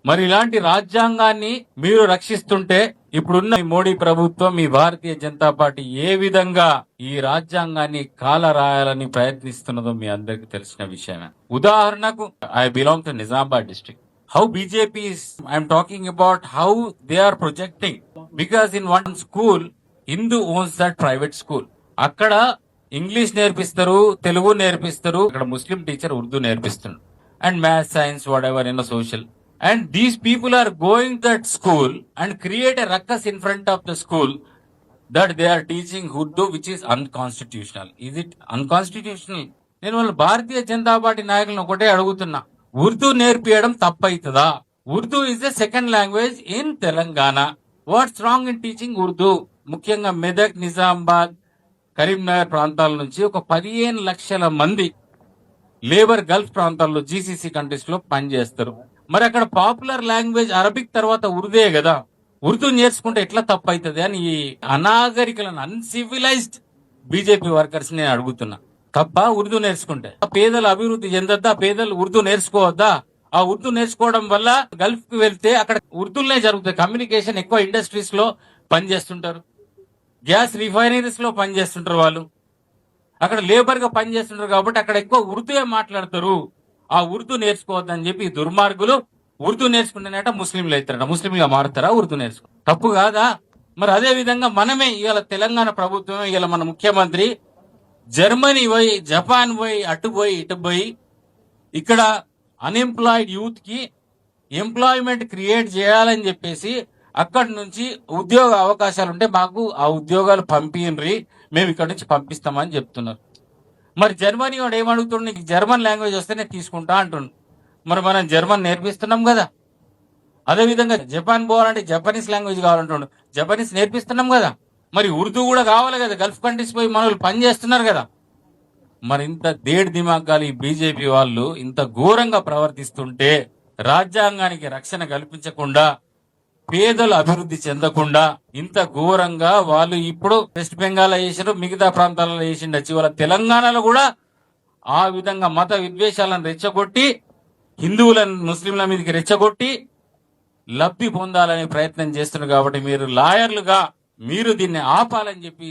మరి ఇలాంటి రాజ్యాంగాన్ని మీరు రక్షిస్తుంటే ఇప్పుడున్న ఈ మోడీ ప్రభుత్వం, మీ భారతీయ జనతా పార్టీ ఏ విధంగా ఈ రాజ్యాంగాన్ని కాలరాయాలని ప్రయత్నిస్తున్నదో మీ అందరికి తెలిసిన విషయమే. ఉదాహరణకు I belong to Nizamabad district. How BJP is, I'm talking about how they are projecting. Because in one school, Hindu owns that private school. అక్కడ ఇంగ్లీష్ నేర్పిస్తారు, తెలుగు నేర్పిస్తారు, అక్కడ ముస్లిం టీచర్ ఉర్దూ నేర్పిస్తున్నారు. And maths, science, what ever in social. And these people are going that school and create a ruckus in front of the school that they are teaching Urdu, which is unconstitutional. Is it unconstitutional? నేను వాళ్ళ Bharatiya Janata party నాయకులను ఒకటే అడుగుతున్నా, ఉర్దూ నేర్పియడం తప్పైతుందా? Urdu is the second language in Telangana. What's wrong in teaching Urdu? ముఖ్యంగా మెదక్, నిజామాబాద్, కరీంనగర్ ప్రాంతాల నుంచి ఒక 15 లక్షల మంది లేబర్ గల్ఫ్ ప్రాంతాల్లో జీసీసీ కంట్రీస్ లో పనిచేస్తారు. మరి అక్కడ పాపులర్ లాంగ్వేజ్ అరబిక్ తర్వాత ఉర్దే కదా. ఉర్దూ నేర్చుకుంటే ఎట్లా తప్పైతుంది అని ఈ అనాగరికలను, అన్సివిలైజ్డ్ బీజేపీ వర్కర్స్ నేను అడుగుతున్నా. తప్ప ఉర్దూ నేర్చుకుంటే? పేదలు అభివృద్ధి చెందొద్దా? పేదలు ఉర్దూ నేర్చుకోవద్దా? ఆ ఉర్దూ నేర్చుకోవడం వల్ల గల్ఫ్ కి వెళ్తే అక్కడ ఉర్దూలనే జరుగుతాయి. కమ్యూనికేషన్ ఎక్కువ ఇండస్ట్రీస్ లో పనిచేస్తుంటారు, గ్యాస్ రిఫైనరీస్ లో పనిచేస్తుంటారు, వాళ్ళు అక్కడ లేబర్ గా పనిచేస్తుంటారు. కాబట్టి అక్కడ ఎక్కువ ఉర్దూయే మాట్లాడతారు. ఆ ఉర్దూ నేర్చుకోవద్దని చెప్పి దుర్మార్గులు ఉర్దూ నేర్చుకుంటేనట ముస్లింలు అవుతారట. ముస్లింలుగా మారుతారా ఉర్దూ నేర్చుకో? తప్పు కాదా? మరి అదే విధంగా మనమే ఇవాళ తెలంగాణ ప్రభుత్వం, ఇవాళ మన ముఖ్యమంత్రి జర్మనీ పోయి, జపాన్ పోయి, అటు పోయి ఇటు పోయి ఇక్కడ అన్ఎంప్లాయిడ్ యూత్ కి ఎంప్లాయ్మెంట్ క్రియేట్ చేయాలని చెప్పేసి అక్కడి నుంచి ఉద్యోగ అవకాశాలు ఉంటే మాకు ఆ ఉద్యోగాలు పంపియండి, మేము ఇక్కడ నుంచి పంపిస్తామని చెప్తున్నారు. మరి జర్మనీ వాడు ఏమడుగుతుండు, నీకు జర్మన్ లాంగ్వేజ్ వస్తేనే తీసుకుంటా అంటుండు. మరి మనం జర్మన్ నేర్పిస్తున్నాం కదా. అదేవిధంగా జపాన్ పోవాలంటే జపనీస్ లాంగ్వేజ్ కావాలంటుండు, జపనీస్ నేర్పిస్తున్నాం కదా. మరి ఉర్దూ కూడా కావాలి కదా. గల్ఫ్ కంట్రీస్ పోయి మన వాళ్ళు పని చేస్తున్నారు కదా. మరి ఇంత దేడ్ దిమాగాలు ఈ బీజేపీ వాళ్ళు ఇంత ఘోరంగా ప్రవర్తిస్తుంటే, రాజ్యాంగానికి రక్షణ కల్పించకుండా, పేదలు అభివృద్ధి చెందకుండా ఇంత ఘోరంగా వాళ్ళు ఇప్పుడు వెస్ట్ బెంగాల్ చేసారు, మిగతా ప్రాంతాలలో చేసిండొచ్చు. వాళ్ళ తెలంగాణలో కూడా ఆ విధంగా మత విద్వేషాలను రెచ్చగొట్టి, హిందువులను ముస్లింల మీదకి రెచ్చగొట్టి లబ్ధి పొందాలనే ప్రయత్నం చేస్తున్నారు. కాబట్టి మీరు లాయర్లుగా మీరు దీన్ని ఆపాలని చెప్పి